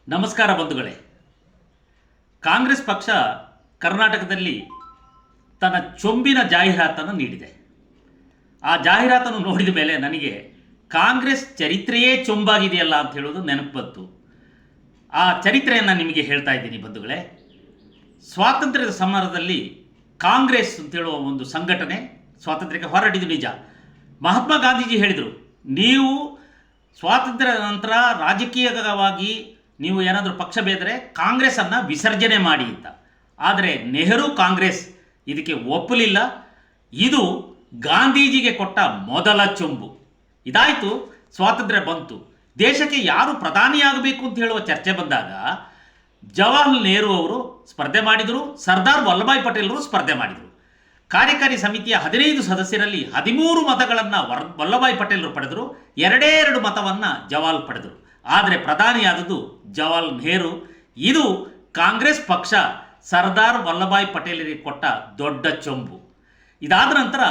ನಮಸ್ಕಾರ ಬಂಧುಗಳೇ. ಕಾಂಗ್ರೆಸ್ ಪಕ್ಷ ಕರ್ನಾಟಕದಲ್ಲಿ ತನ್ನ ಚೊಂಬಿನ ಜಾಹೀರಾತನ್ನು ನೀಡಿದೆ. ಆ ಜಾಹೀರಾತನ್ನು ನೋಡಿದ ಮೇಲೆ ನನಗೆ ಕಾಂಗ್ರೆಸ್ ಚರಿತ್ರೆಯೇ ಚೊಂಬಾಗಿದೆಯಲ್ಲ ಅಂತ ಹೇಳೋದು ನೆನಪು ಬಂತು. ಆ ಚರಿತ್ರೆಯನ್ನು ನಿಮಗೆ ಹೇಳ್ತಾ ಇದ್ದೀನಿ ಬಂಧುಗಳೇ. ಸ್ವಾತಂತ್ರ್ಯದ ಸಮರದಲ್ಲಿ ಕಾಂಗ್ರೆಸ್ ಅಂತೇಳುವ ಒಂದು ಸಂಘಟನೆ ಸ್ವಾತಂತ್ರ್ಯಕ್ಕೆ ಹೋರಾಡಿದ್ದು ನಿಜ. ಮಹಾತ್ಮ ಗಾಂಧೀಜಿ ಹೇಳಿದರು, ನೀವು ಸ್ವಾತಂತ್ರ್ಯದ ನಂತರ ರಾಜಕೀಯವಾಗಿ ನೀವು ಏನಾದರೂ ಪಕ್ಷ ಬೇದರೆ ಕಾಂಗ್ರೆಸ್ಸನ್ನು ವಿಸರ್ಜನೆ ಮಾಡಿ ಅಂತ. ಆದರೆ ನೆಹರು ಕಾಂಗ್ರೆಸ್ ಇದಕ್ಕೆ ಒಪ್ಪಲಿಲ್ಲ. ಇದು ಗಾಂಧೀಜಿಗೆ ಕೊಟ್ಟ ಮೊದಲ ಚೊಂಬು. ಇದಾಯಿತು, ಸ್ವಾತಂತ್ರ್ಯ ಬಂತು. ದೇಶಕ್ಕೆ ಯಾರು ಪ್ರಧಾನಿಯಾಗಬೇಕು ಅಂತ ಹೇಳುವ ಚರ್ಚೆ ಬಂದಾಗ ಜವಾಹರ್ಲಾಲ್ ನೆಹರು ಅವರು ಸ್ಪರ್ಧೆ ಮಾಡಿದರು, ಸರ್ದಾರ್ ವಲ್ಲಭಾಯ್ ಪಟೇಲರು ಸ್ಪರ್ಧೆ ಮಾಡಿದರು. ಕಾರ್ಯಕಾರಿ ಸಮಿತಿಯ 15 ಸದಸ್ಯರಲ್ಲಿ 13 ಮತಗಳನ್ನು ವಲ್ಲಭಾಯ್ ಪಟೇಲರು ಪಡೆದರು, 2 ಮತವನ್ನು ಜವಾಹರ್ಲಾಲ್ ಪಡೆದರು. ಆದರೆ ಪ್ರಧಾನಿಯಾದದ್ದು ಜವಾಹರ್ಲಾಲ್ ನೆಹರು. ಇದು ಕಾಂಗ್ರೆಸ್ ಪಕ್ಷ ಸರ್ದಾರ್ ವಲ್ಲಭಾಯ್ ಪಟೇಲರಿಗೆ ಕೊಟ್ಟ ದೊಡ್ಡ ಚೊಂಬು. ಇದಾದ ನಂತರ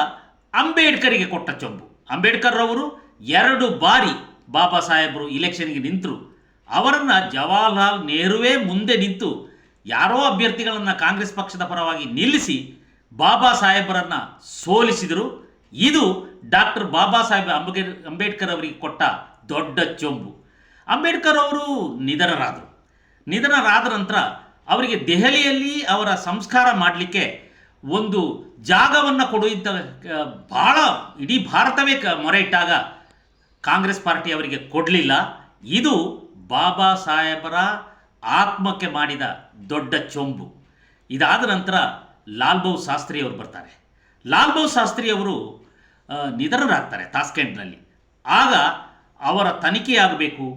ಅಂಬೇಡ್ಕರಿಗೆ ಕೊಟ್ಟ ಚೊಂಬು. ಅಂಬೇಡ್ಕರ್ ಅವರು 2 ಬಾರಿ ಬಾಬಾ ಸಾಹೇಬರು ಇಲೆಕ್ಷನ್ಗೆ ನಿಂತರು. ಅವರನ್ನು ಜವಾಹರ್ಲಾಲ್ ನೆಹರುವೇ ಮುಂದೆ ನಿಂತು ಯಾರೋ ಅಭ್ಯರ್ಥಿಗಳನ್ನು ಕಾಂಗ್ರೆಸ್ ಪಕ್ಷದ ಪರವಾಗಿ ನಿಲ್ಲಿಸಿ ಬಾಬಾ ಸಾಹೇಬರನ್ನು ಸೋಲಿಸಿದರು. ಇದು ಡಾಕ್ಟರ್ ಬಾಬಾ ಸಾಹೇಬ್ ಅಂಬೇಡ್ಕರ್ ಅವರಿಗೆ ಕೊಟ್ಟ ದೊಡ್ಡ ಚೊಂಬು. ಅಂಬೇಡ್ಕರ್ ಅವರು ನಿಧನರಾದ ನಂತರ ಅವರಿಗೆ ದೆಹಲಿಯಲ್ಲಿ ಅವರ ಸಂಸ್ಕಾರ ಮಾಡಲಿಕ್ಕೆ ಒಂದು ಜಾಗವನ್ನು ಕೊಡುವಂಥ ಭಾಳ ಇಡೀ ಭಾರತವೇ ಮೊರೆ ಇಟ್ಟಾಗ ಕಾಂಗ್ರೆಸ್ ಪಾರ್ಟಿ ಅವರಿಗೆ ಕೊಡಲಿಲ್ಲ. ಇದು ಬಾಬಾ ಸಾಹೇಬರ ಆತ್ಮಕ್ಕೆ ಮಾಡಿದ ದೊಡ್ಡ ಚೊಂಬು. ಇದಾದ ನಂತರ ಲಾಲ್ ಬಹದ್ದೂರ್ ಶಾಸ್ತ್ರಿ ಅವರು ಬರ್ತಾರೆ. ಲಾಲ್ ಬಹದ್ದೂರ್ ಶಾಸ್ತ್ರಿ ಅವರು ನಿಧನರಾಗ್ತಾರೆ ತಾಸ್ಕೆಂಟ್ನಲ್ಲಿ. ಆಗ ಅವರ ತನಿಖೆಯಾಗಬೇಕು,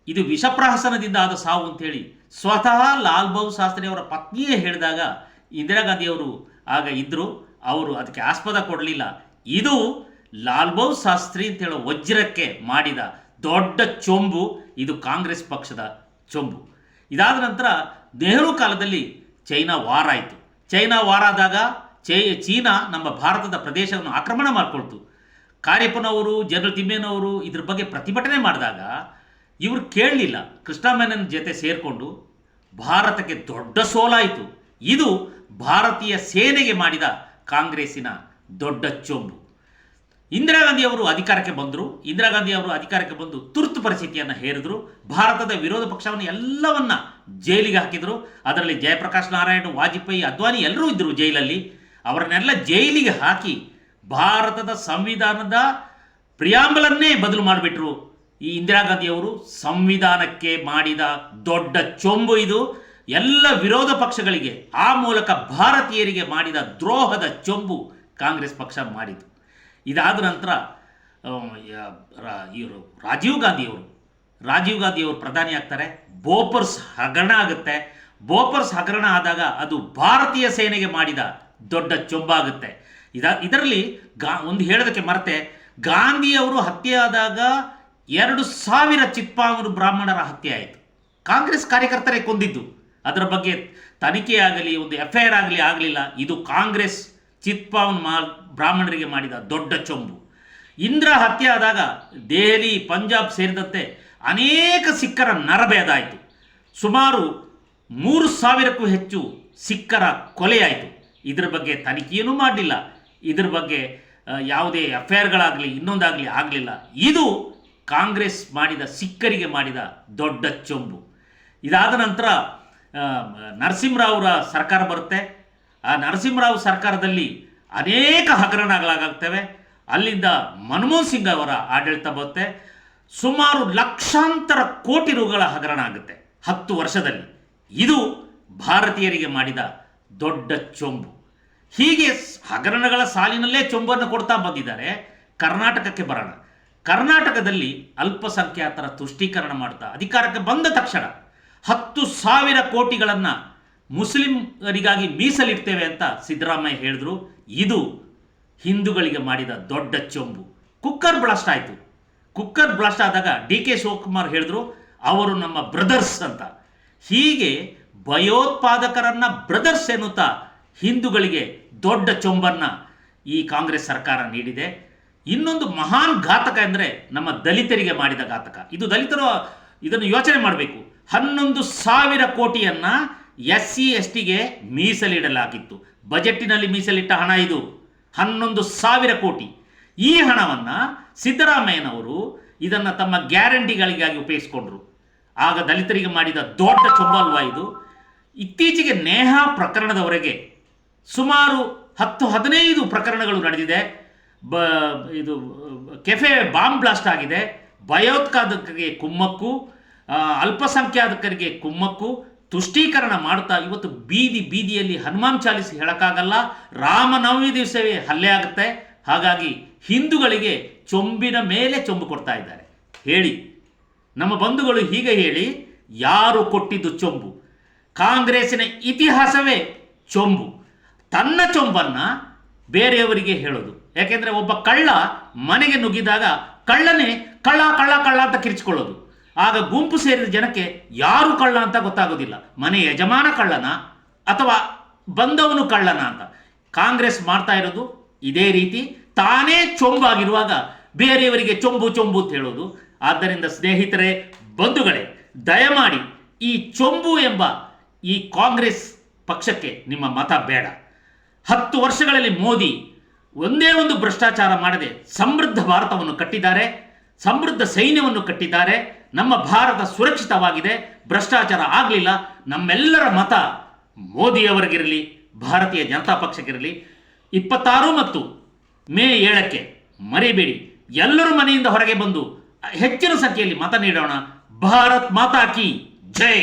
ಇದು ವಿಷಪ್ರಹಸನದಿಂದ ಆದ ಸಾವು ಅಂತೇಳಿ ಸ್ವತಃ ಲಾಲ್ ಬಹದ್ದೂರ್ ಶಾಸ್ತ್ರಿ ಅವರ ಪತ್ನಿಯೇ ಹೇಳಿದಾಗ ಇಂದಿರಾ ಗಾಂಧಿಯವರು ಆಗ ಇದ್ದರು, ಅವರು ಅದಕ್ಕೆ ಆಸ್ಪದ ಕೊಡಲಿಲ್ಲ. ಇದು ಲಾಲ್ ಬಹದ್ದೂರ್ ಶಾಸ್ತ್ರಿ ಅಂತೇಳೋ ವಜ್ರಕ್ಕೆ ಮಾಡಿದ ದೊಡ್ಡ ಚೊಂಬು. ಇದು ಕಾಂಗ್ರೆಸ್ ಪಕ್ಷದ ಚೊಂಬು. ಇದಾದ ನಂತರ ನೆಹರು ಕಾಲದಲ್ಲಿ ಚೈನಾ ವಾರ್ ಆಯಿತು. ಚೈನಾ ವಾರ್ ಆದಾಗ ಚೀನಾ ನಮ್ಮ ಭಾರತದ ಪ್ರದೇಶವನ್ನು ಆಕ್ರಮಣ ಮಾಡಿಕೊಳ್ತು. ಕಾರ್ಯಪ್ಪನವರು, ಜನರಲ್ ತಿಮ್ಮೇನವರು ಇದ್ರ ಬಗ್ಗೆ ಪ್ರತಿಭಟನೆ ಮಾಡಿದಾಗ ಇವರು ಕೇಳಲಿಲ್ಲ. ಕೃಷ್ಣ ಮೆನನ್ ಜೊತೆ ಸೇರಿಕೊಂಡು ಭಾರತಕ್ಕೆ ದೊಡ್ಡ ಸೋಲಾಯಿತು. ಇದು ಭಾರತೀಯ ಸೇನೆಗೆ ಮಾಡಿದ ಕಾಂಗ್ರೆಸ್ಸಿನ ದೊಡ್ಡ ಚೊಂಬು. ಇಂದಿರಾ ಗಾಂಧಿಯವರು ಅಧಿಕಾರಕ್ಕೆ ಬಂದು ತುರ್ತು ಪರಿಸ್ಥಿತಿಯನ್ನು ಹೇರಿದ್ರು. ಭಾರತದ ವಿರೋಧ ಪಕ್ಷವನ್ನು ಎಲ್ಲವನ್ನ ಜೈಲಿಗೆ ಹಾಕಿದರು. ಅದರಲ್ಲಿ ಜಯಪ್ರಕಾಶ್ ನಾರಾಯಣ್, ವಾಜಪೇಯಿ, ಅದ್ವಾನಿ ಎಲ್ಲರೂ ಇದ್ದರು ಜೈಲಲ್ಲಿ. ಅವರನ್ನೆಲ್ಲ ಜೈಲಿಗೆ ಹಾಕಿ ಭಾರತದ ಸಂವಿಧಾನದ ಪ್ರಿಯಾಂಬಲನ್ನೇ ಬದಲು ಮಾಡಿಬಿಟ್ರು. ಈ ಇಂದಿರಾ ಗಾಂಧಿಯವರು ಸಂವಿಧಾನಕ್ಕೆ ಮಾಡಿದ ದೊಡ್ಡ ಚೊಂಬು ಇದು. ಎಲ್ಲ ವಿರೋಧ ಪಕ್ಷಗಳಿಗೆ, ಆ ಮೂಲಕ ಭಾರತೀಯರಿಗೆ ಮಾಡಿದ ದ್ರೋಹದ ಚೊಂಬು ಕಾಂಗ್ರೆಸ್ ಪಕ್ಷ ಮಾಡಿತು. ಇದಾದ ನಂತರ ಇವರು ರಾಜೀವ್ ಗಾಂಧಿಯವರು ಪ್ರಧಾನಿ ಆಗ್ತಾರೆ. ಬೋಫೋರ್ಸ್ ಹಗರಣ ಆಗುತ್ತೆ. ಬೋಫೋರ್ಸ್ ಹಗರಣ ಆದಾಗ ಅದು ಭಾರತೀಯ ಸೇನೆಗೆ ಮಾಡಿದ ದೊಡ್ಡ ಚೊಂಬಾಗುತ್ತೆ. ಇದರಲ್ಲಿ ಒಂದು ಹೇಳೋದಕ್ಕೆ ಮರೆತೆ, ಗಾಂಧಿಯವರು ಹತ್ಯೆ ಆದಾಗ 2000 ಚಿತ್ಪಾವನ ಬ್ರಾಹ್ಮಣರ ಹತ್ಯೆ ಆಯಿತು. ಕಾಂಗ್ರೆಸ್ ಕಾರ್ಯಕರ್ತರೇ ಕೊಂದಿದ್ದು. ಅದರ ಬಗ್ಗೆ ತನಿಖೆ ಆಗಲಿ, ಒಂದು FIR ಆಗಲಿಲ್ಲ. ಇದು ಕಾಂಗ್ರೆಸ್ ಚಿತ್ಪಾವನ್ ಬ್ರಾಹ್ಮಣರಿಗೆ ಮಾಡಿದ ದೊಡ್ಡ ಚೊಂಬು. ಇಂದಿರಾ ಹತ್ಯೆ ಆದಾಗ ದೆಹಲಿ, ಪಂಜಾಬ್ ಸೇರಿದಂತೆ ಅನೇಕ ಸಿಖ್ಖರ ನರಭೇದ ಆಯಿತು. ಸುಮಾರು 3000ಕ್ಕೂ ಹೆಚ್ಚು ಸಿಖ್ಖರ ಕೊಲೆಯಾಯಿತು. ಇದರ ಬಗ್ಗೆ ತನಿಖೆಯೂ ಮಾಡಲಿಲ್ಲ. ಇದರ ಬಗ್ಗೆ ಯಾವುದೇ FIRಗಳಾಗಲಿ ಇನ್ನೊಂದಾಗಲಿ ಆಗಲಿಲ್ಲ. ಇದು ಕಾಂಗ್ರೆಸ್ ಮಾಡಿದ ಸಿಖ್ಖರಿಗೆ ಮಾಡಿದ ದೊಡ್ಡ ಚೊಂಬು. ಇದಾದ ನಂತರ ನರಸಿಂಹರಾವ್ರ ಸರ್ಕಾರ ಬರುತ್ತೆ. ಆ ನರಸಿಂಹರಾವ್ ಸರ್ಕಾರದಲ್ಲಿ ಅನೇಕ ಹಗರಣಗಳಾಗ್ತವೆ. ಅಲ್ಲಿಂದ ಮನಮೋಹನ್ ಸಿಂಗ್ ಅವರ ಆಡಳಿತ ಬರುತ್ತೆ. ಸುಮಾರು ಲಕ್ಷಾಂತರ ಕೋಟಿ ರೂಗಳ ಹಗರಣ ಆಗುತ್ತೆ 10 ವರ್ಷದಲ್ಲಿ. ಇದು ಭಾರತೀಯರಿಗೆ ಮಾಡಿದ ದೊಡ್ಡ ಚೊಂಬು. ಹೀಗೆ ಹಗರಣಗಳ ಸಾಲಿನಲ್ಲೇ ಚೊಂಬನ್ನು ಕೊಡ್ತಾ ಬಂದಿದ್ದಾರೆ. ಕರ್ನಾಟಕಕ್ಕೆ ಬರೋಣ. ಕರ್ನಾಟಕದಲ್ಲಿ ಅಲ್ಪಸಂಖ್ಯಾತರ ತುಷ್ಟೀಕರಣ ಮಾಡ್ತಾ ಅಧಿಕಾರಕ್ಕೆ ಬಂದ ತಕ್ಷಣ 10,000 ಕೋಟಿಗಳನ್ನು ಮುಸ್ಲಿಮರಿಗಾಗಿ ಮೀಸಲಿಡ್ತೇವೆ ಅಂತ ಸಿದ್ದರಾಮಯ್ಯ ಹೇಳಿದ್ರು. ಇದು ಹಿಂದೂಗಳಿಗೆ ಮಾಡಿದ ದೊಡ್ಡ ಚೊಂಬು. ಕುಕ್ಕರ್ ಬ್ಲಾಸ್ಟ್ ಆಯಿತು. ಕುಕ್ಕರ್ ಬ್ಲಾಸ್ಟ್ ಆದಾಗ DK ಶಿವಕುಮಾರ್ ಹೇಳಿದ್ರು, ಅವರು ನಮ್ಮ ಬ್ರದರ್ಸ್ ಅಂತ. ಹೀಗೆ ಭಯೋತ್ಪಾದಕರನ್ನ ಬ್ರದರ್ಸ್ ಎನ್ನುತ್ತಾ ಹಿಂದೂಗಳಿಗೆ ದೊಡ್ಡ ಚೊಂಬನ್ನು ಈ ಕಾಂಗ್ರೆಸ್ ಸರ್ಕಾರ ನೀಡಿದೆ. ಇನ್ನೊಂದು ಮಹಾನ್ ಘಾತಕ ಅಂದರೆ ನಮ್ಮ ದಲಿತರಿಗೆ ಮಾಡಿದ ಘಾತಕ. ಇದು ದಲಿತರು ಇದನ್ನು ಯೋಚನೆ ಮಾಡಬೇಕು. 11,000 ಕೋಟಿಯನ್ನು SC STಗೆ ಮೀಸಲಿಡಲಾಗಿತ್ತು. ಬಜೆಟ್ಟಿನಲ್ಲಿ ಮೀಸಲಿಟ್ಟ ಹಣ ಇದು 11,000 ಕೋಟಿ. ಈ ಹಣವನ್ನು ಸಿದ್ದರಾಮಯ್ಯನವರು ಇದನ್ನು ತಮ್ಮ ಗ್ಯಾರಂಟಿಗಳಿಗಾಗಿ ಉಪಯೋಗಿಸಿಕೊಂಡ್ರು. ಆಗ ದಲಿತರಿಗೆ ಮಾಡಿದ ದೊಡ್ಡ ಚೊಂಬಲ್ವಾ ಇದು. ಇತ್ತೀಚೆಗೆ ನೇಹಾ ಪ್ರಕರಣದವರೆಗೆ ಸುಮಾರು 10-15 ಪ್ರಕರಣಗಳು ನಡೆದಿದೆ. ಇದು ಕೆಫೆ ಬಾಂಬ್ ಬ್ಲಾಸ್ಟ್ ಆಗಿದೆ. ಭಯೋತ್ಪಾದಕರಿಗೆ ಕುಮ್ಮಕ್ಕು, ಅಲ್ಪಸಂಖ್ಯಾತಕರಿಗೆ ಕುಮ್ಮಕ್ಕು, ತುಷ್ಟೀಕರಣ ಮಾಡ್ತಾ ಇವತ್ತು ಬೀದಿಯಲ್ಲಿ ಹನುಮಾನ್ ಚಾಲಿಸಿ ಹೇಳೋಕ್ಕಾಗಲ್ಲ. ರಾಮನವಮಿ ದಿವಸವೇ ಹಲ್ಲೆ ಆಗುತ್ತೆ. ಹಾಗಾಗಿ ಹಿಂದೂಗಳಿಗೆ ಚೊಂಬಿನ ಮೇಲೆ ಚೊಂಬು ಕೊಡ್ತಾ ಇದ್ದಾರೆ. ಹೇಳಿ, ನಮ್ಮ ಬಂಧುಗಳು ಹೀಗೆ ಹೇಳಿ, ಯಾರು ಕೊಟ್ಟಿದ್ದು ಚೊಂಬು? ಕಾಂಗ್ರೆಸ್ಸಿನ ಇತಿಹಾಸವೇ ಚೊಂಬು. ತನ್ನ ಚೊಂಬನ್ನು ಬೇರೆಯವರಿಗೆ ಹೇಳೋದು. ಯಾಕೆಂದರೆ ಒಬ್ಬ ಕಳ್ಳ ಮನೆಗೆ ನುಗ್ಗಿದಾಗ ಕಳ್ಳನೇ ಕಳ್ಳ ಕಳ್ಳ ಕಳ್ಳ ಅಂತ ಕಿರಿಚಿಕೊಳ್ಳೋದು. ಆಗ ಗುಂಪು ಸೇರಿದ ಜನಕ್ಕೆ ಯಾರು ಕಳ್ಳ ಅಂತ ಗೊತ್ತಾಗೋದಿಲ್ಲ. ಮನೆ ಯಜಮಾನ ಕಳ್ಳನ ಅಥವಾ ಬಂದವನು ಕಳ್ಳನ ಅಂತ. ಕಾಂಗ್ರೆಸ್ ಮಾಡ್ತಾ ಇರೋದು ಇದೇ ರೀತಿ. ತಾನೇ ಚೊಂಬಾಗಿರುವಾಗ ಬೇರೆಯವರಿಗೆ ಚೊಂಬು ಚೊಂಬು ಅಂತ ಹೇಳೋದು. ಆದ್ದರಿಂದ ಸ್ನೇಹಿತರೆ, ಬಂಧುಗಳೇ, ದಯಮಾಡಿ ಈ ಚೊಂಬು ಎಂಬ ಈ ಕಾಂಗ್ರೆಸ್ ಪಕ್ಷಕ್ಕೆ ನಿಮ್ಮ ಮತ ಬೇಡ. 10 ವರ್ಷಗಳಲ್ಲಿ ಮೋದಿ ಒಂದೇ ಒಂದು ಭ್ರಷ್ಟಾಚಾರ ಮಾಡದೆ ಸಮೃದ್ಧ ಭಾರತವನ್ನು ಕಟ್ಟಿದ್ದಾರೆ, ಸಮೃದ್ಧ ಸೈನ್ಯವನ್ನು ಕಟ್ಟಿದ್ದಾರೆ. ನಮ್ಮ ಭಾರತ ಸುರಕ್ಷಿತವಾಗಿದೆ, ಭ್ರಷ್ಟಾಚಾರ ಆಗಲಿಲ್ಲ. ನಮ್ಮೆಲ್ಲರ ಮತ ಮೋದಿಯವರಿಗಿರಲಿ, ಭಾರತೀಯ ಜನತಾ ಪಕ್ಷಕ್ಕಿರಲಿ. 26 ಮತ್ತು ಮೇ 7ಕ್ಕೆ ಮರಿಬೇಡಿ. ಎಲ್ಲರೂ ಮನೆಯಿಂದ ಹೊರಗೆ ಬಂದು ಹೆಚ್ಚಿನ ಸಂಖ್ಯೆಯಲ್ಲಿ ಮತ ನೀಡೋಣ. ಭಾರತ್ ಮಾತಾ ಕಿ ಜೈ.